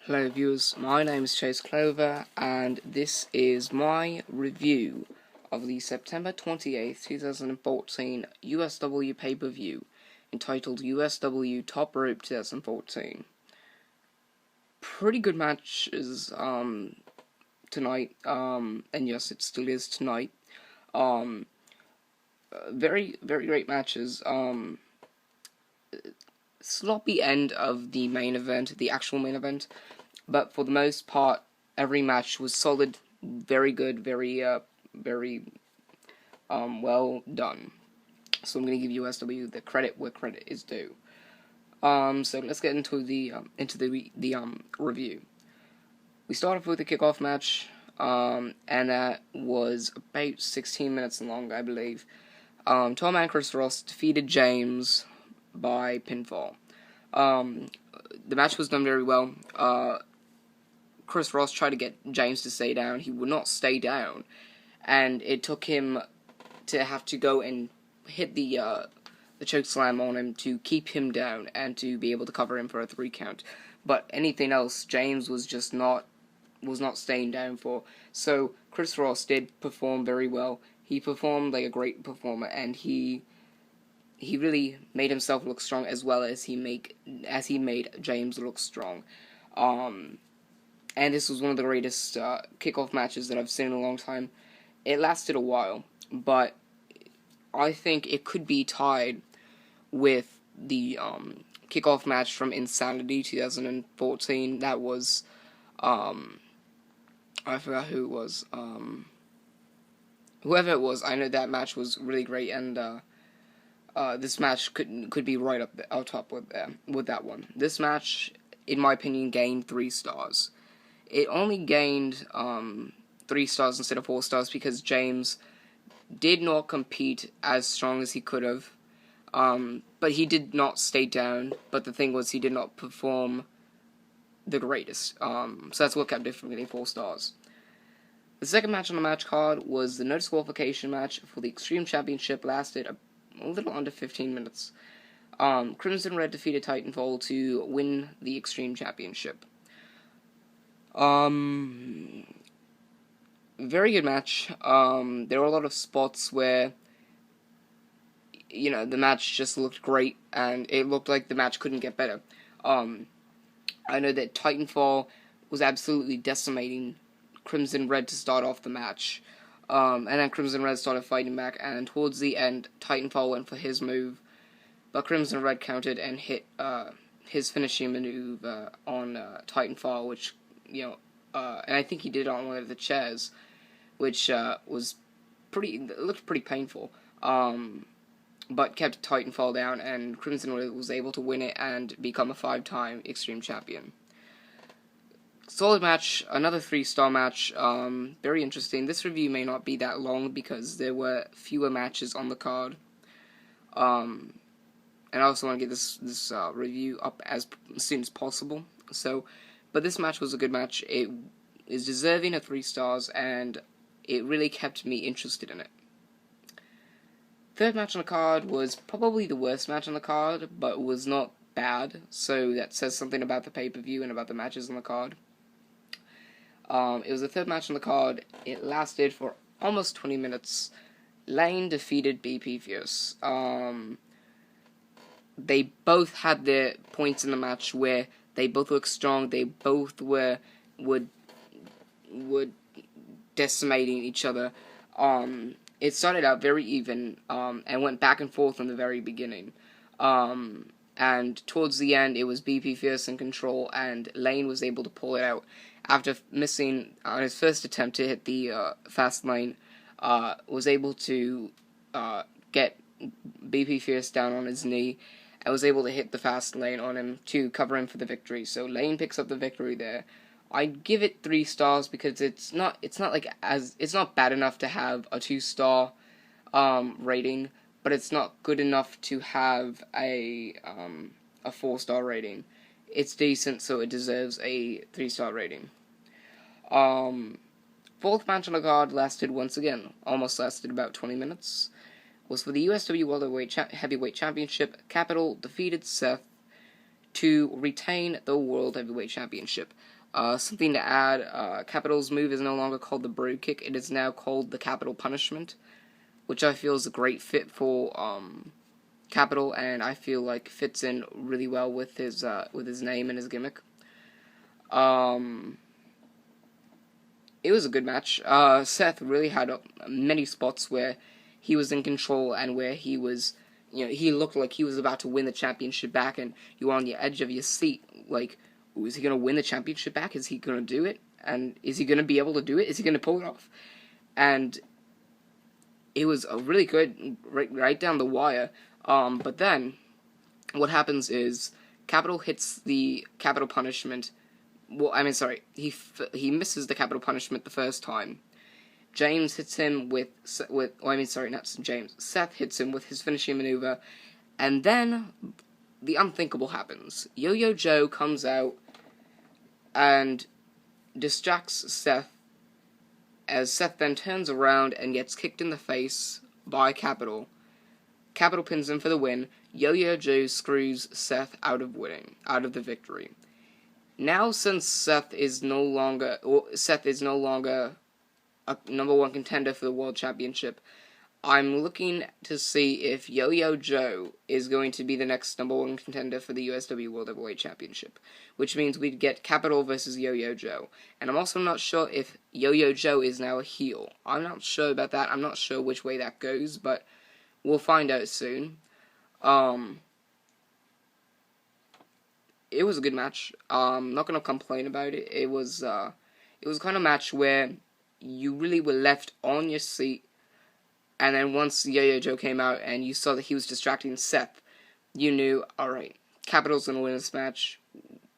Hello viewers, my name is Chase Clover and this is my review of the September 28th, 2014 USW pay-per-view entitled USW Top Rope 2014. Pretty good matches tonight, and yes, it still is tonight. Very great matches. Sloppy end of the main event, the actual main event, but for the most part, every match was solid, very good, very well done. So I'm gonna give USW the credit where credit is due. So let's get into the review. We start off with the kickoff match, and that was about 16 minutes long, I believe. Tom and Chris Ross defeated James by pinfall. The match was done very well. Chris Ross tried to get James to stay down. He would not stay down, and it took him to have to go and hit the choke slam on him to keep him down and to be able to cover him for a 3 count. But anything else, James was just not staying down for. So Chris Ross did perform very well. He performed like a great performer, and he really made himself look strong as well as he made James look strong. And this was one of the greatest kickoff matches that I've seen in a long time. It lasted a while, but I think it could be tied with the kickoff match from Insanity 2014. That was I forgot who it was. Whoever it was, I know that match was really great, and this match could be right up top with that one. This match, in my opinion, gained 3 stars. It only gained 3 stars instead of 4 stars because James did not compete as strong as he could have. But he did not stay down. But the thing was, he did not perform the greatest. So that's what kept it from getting 4 stars. The second match on the match card was the no disqualification match for the Extreme Championship. Lasted a little under 15 minutes. Crimson Red defeated Titanfall to win the Extreme Championship. Very good match. There were a lot of spots where, the match just looked great, and it looked like the match couldn't get better. I know that Titanfall was absolutely decimating Crimson Red to start off the match. And then Crimson Red started fighting back, and towards the end, Titanfall went for his move, but Crimson Red countered and hit his finishing maneuver on Titanfall, which, and I think he did it on one of the chairs, which looked pretty painful, but kept Titanfall down, and Crimson Red was able to win it and become a 5-time Extreme Champion. Solid match, another 3-star match, very interesting. This review may not be that long because there were fewer matches on the card. And I also want to get this review up as soon as possible. But this match was a good match. It is deserving of 3 stars, and it really kept me interested in it. Third match on the card was probably the worst match on the card, but was not bad, so that says something about the pay-per-view and about the matches on the card. It was the third match on the card. It lasted for almost 20 minutes. Lane defeated BP Fierce. They both had their points in the match where they both looked strong. They both were decimating each other. It started out very even, and went back and forth in the very beginning. And towards the end, it was BP Fierce in control, and Lane was able to pull it out. After missing on his first attempt to hit the fast lane, was able to get BP Fierce down on his knee, and was able to hit the fast lane on him to cover him for the victory. So Lane picks up the victory there. I'd give it 3 stars because it's not bad enough to have a 2-star rating, but it's not good enough to have a 4-star rating. It's decent, so it deserves a 3-star rating. Fourth match on the card lasted almost lasted about 20 minutes. Was for the USW World Heavyweight Championship. Capital defeated Seth to retain the World Heavyweight Championship. Something to add, Capital's move is no longer called the Bro Kick, it is now called the Capital Punishment, which I feel is a great fit for Capital, and I feel like fits in really well with his name and his gimmick. It was a good match. Seth really had many spots where he was in control and where he was, he looked like he was about to win the championship back, and you were on the edge of your seat. Like, is he going to win the championship back? Is he going to do it? And is he going to be able to do it? Is he going to pull it off? And it was a really good, right down the wire. But then, what happens is, Capital hits the Capital Punishment. Well, I mean, sorry, he misses the Capital Punishment the first time. James hits him Seth hits him with his finishing maneuver, and then the unthinkable happens. Yo-Yo Joe comes out and distracts Seth, as Seth then turns around and gets kicked in the face by Capital. Capital pins him for the win. Yo-Yo Joe screws Seth out of the victory. Now, since Seth is no longer a number one contender for the World Championship, I'm looking to see if Yo-Yo Joe is going to be the next number one contender for the USW World Heavyweight Championship, which means we'd get Capital versus Yo-Yo Joe. And I'm also not sure if Yo-Yo Joe is now a heel. I'm not sure about that. I'm not sure which way that goes, but we'll find out soon. It was a good match. I'm not gonna complain about it. It was kind of a match where you really were left on your seat, and then once Yo-Yo Joe came out and you saw that he was distracting Seth, you knew, alright, Capital's gonna win this match,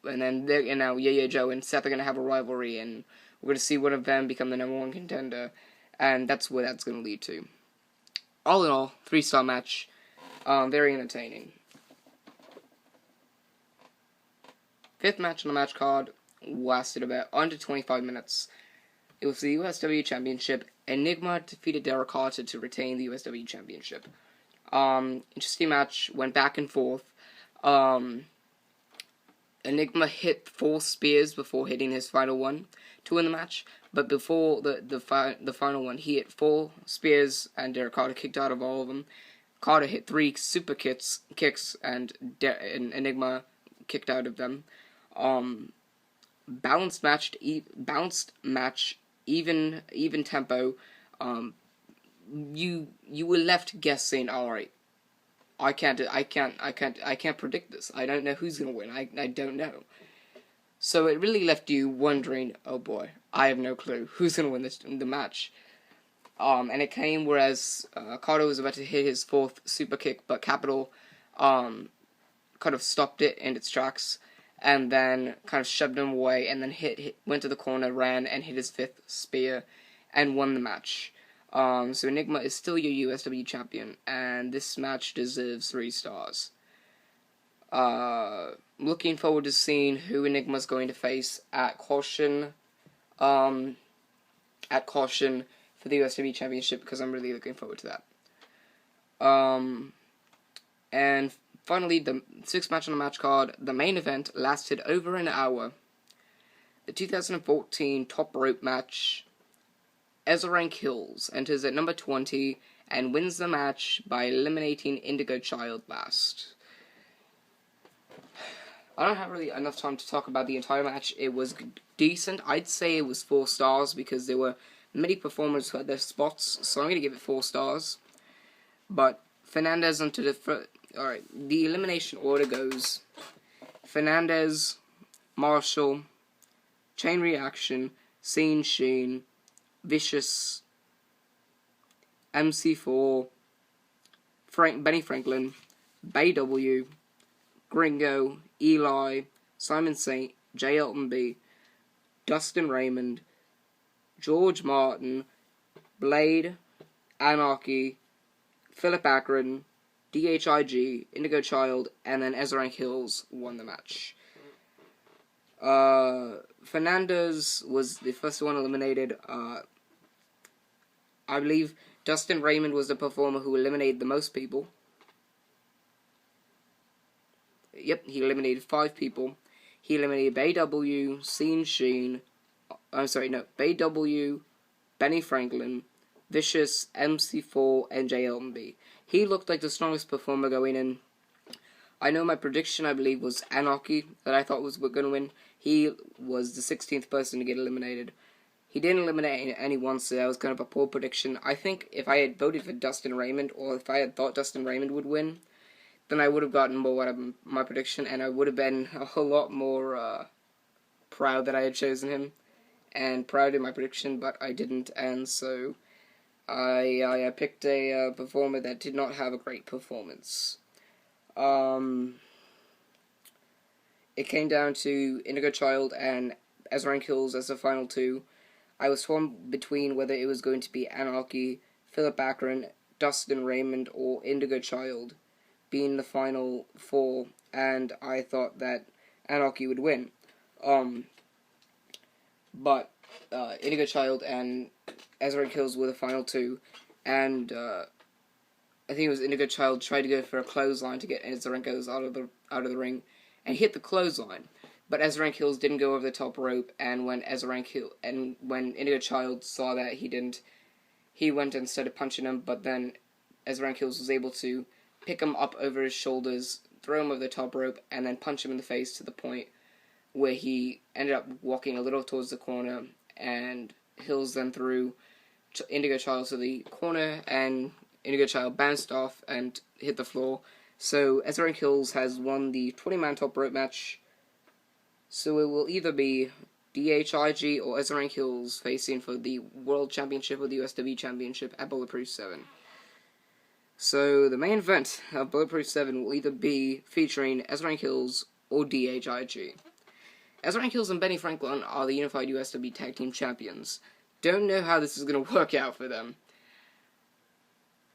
and then now Yo-Yo Joe and Seth are gonna have a rivalry, and we're gonna see one of them become the number one contender, and that's where that's gonna lead to. All in all, 3-star match, very entertaining. 5th match on the match card lasted about under 25 minutes. It was the USW Championship. ENIGMA defeated Derek Carter to retain the USW Championship. Interesting match, went back and forth. ENIGMA hit 4 spears before hitting his final one to win the match, but before the final one, he hit 4 spears, and Derek Carter kicked out of all of them. Carter hit 3 super kicks, and ENIGMA kicked out of them. Balanced match, even tempo. You were left guessing. All right, I can't predict this. I don't know who's gonna win. I don't know. So it really left you wondering. Oh boy, I have no clue who's gonna win the match. And it came whereas Carter was about to hit his 4th super kick, but Capital kind of stopped it in its tracks, and then kind of shoved him away, and then went to the corner, ran, and hit his 5th spear, and won the match. So ENIGMA is still your USW champion, and this match deserves 3 stars. Looking forward to seeing who ENIGMA's going to face at Caution, for the USW championship, because I'm really looking forward to that. And finally, the 6th match on the match card, the main event, lasted over an hour. The 2014 top rope match, Ezrank Hills enters at number 20 and wins the match by eliminating Indigo Child last. I don't have really enough time to talk about the entire match. It was decent. I'd say it was 4 stars because there were many performers who had their spots, so I'm going to give it 4 stars. But Fernandez onto the... Alright, the elimination order goes Fernandez, Marshall, Chain Reaction, Scene Sheen, Vicious, MC4, Benny Franklin, Bay W, Gringo, Eli, Simon Saint, J. Elton B, Dustin Raymond, George Martin, Blade, Anarchy, Philip Akron, DHIG, Indigo Child, and then Ezrank Hills won the match. Fernandez was the first one eliminated. I believe Dustin Raymond was the performer who eliminated the most people. Yep, he eliminated 5 people. He eliminated Bay W, Sean Sheen, Bay W, Benny Franklin, Vicious, MC4, and JLB. He looked like the strongest performer going in. I know my prediction, I believe, was Anarchy, that I thought was going to win. He was the 16th person to get eliminated. He didn't eliminate anyone, so that was kind of a poor prediction. I think if I had voted for Dustin Raymond, or if I had thought Dustin Raymond would win, then I would have gotten more out of my prediction, and I would have been a whole lot more proud that I had chosen him, and proud in my prediction, but I didn't, and so I picked a performer that did not have a great performance. It came down to Indigo Child and Ezra and Kills as the final two. I was torn between whether it was going to be Anarchy, Philip Akron, Dustin Raymond, or Indigo Child being the final four, and I thought that Anarchy would win. But Indigo Child and Ezra and Kills were the final two, and I think it was Indigo Child tried to go for a clothesline to get Ezra and Kills out of the ring, and hit the clothesline. But Ezra and Kills didn't go over the top rope, and when Indigo Child saw that he didn't, he went and started punching him. But then Ezra and Kills was able to pick him up over his shoulders, throw him over the top rope, and then punch him in the face to the point where he ended up walking a little towards the corner, and Hills then threw Indigo Child to the corner, and Indigo Child bounced off and hit the floor. So Ezra and Kills has won the 20-man top rope match. So it will either be DHIG or Ezra and Kills facing for the World Championship or the USW Championship at Bulletproof 7. So the main event of Bulletproof 7 will either be featuring Ezra and Kills or DHIG. Ezra and Kills and Benny Franklin are the Unified USW Tag Team Champions. Don't know how this is going to work out for them,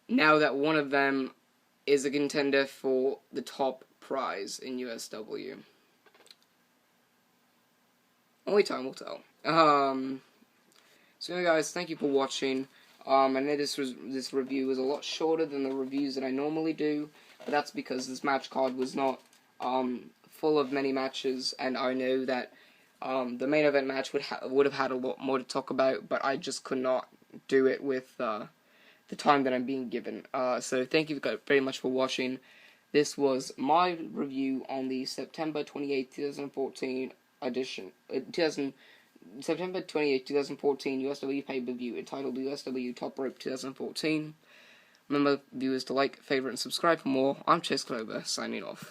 now that one of them is a contender for the top prize in USW. Only time will tell. So guys, thank you for watching. I know this review was a lot shorter than the reviews that I normally do, but that's because this match card was not full of many matches, and I know that the main event match would have had a lot more to talk about, but I just could not do it with the time that I'm being given. So thank you very much for watching. This was my review on the September 28, 2014 edition. September 28, 2014 USW pay-per-view entitled USW Top Rope 2014. Remember, viewers, to like, favorite, and subscribe for more. I'm Chase Clover, signing off.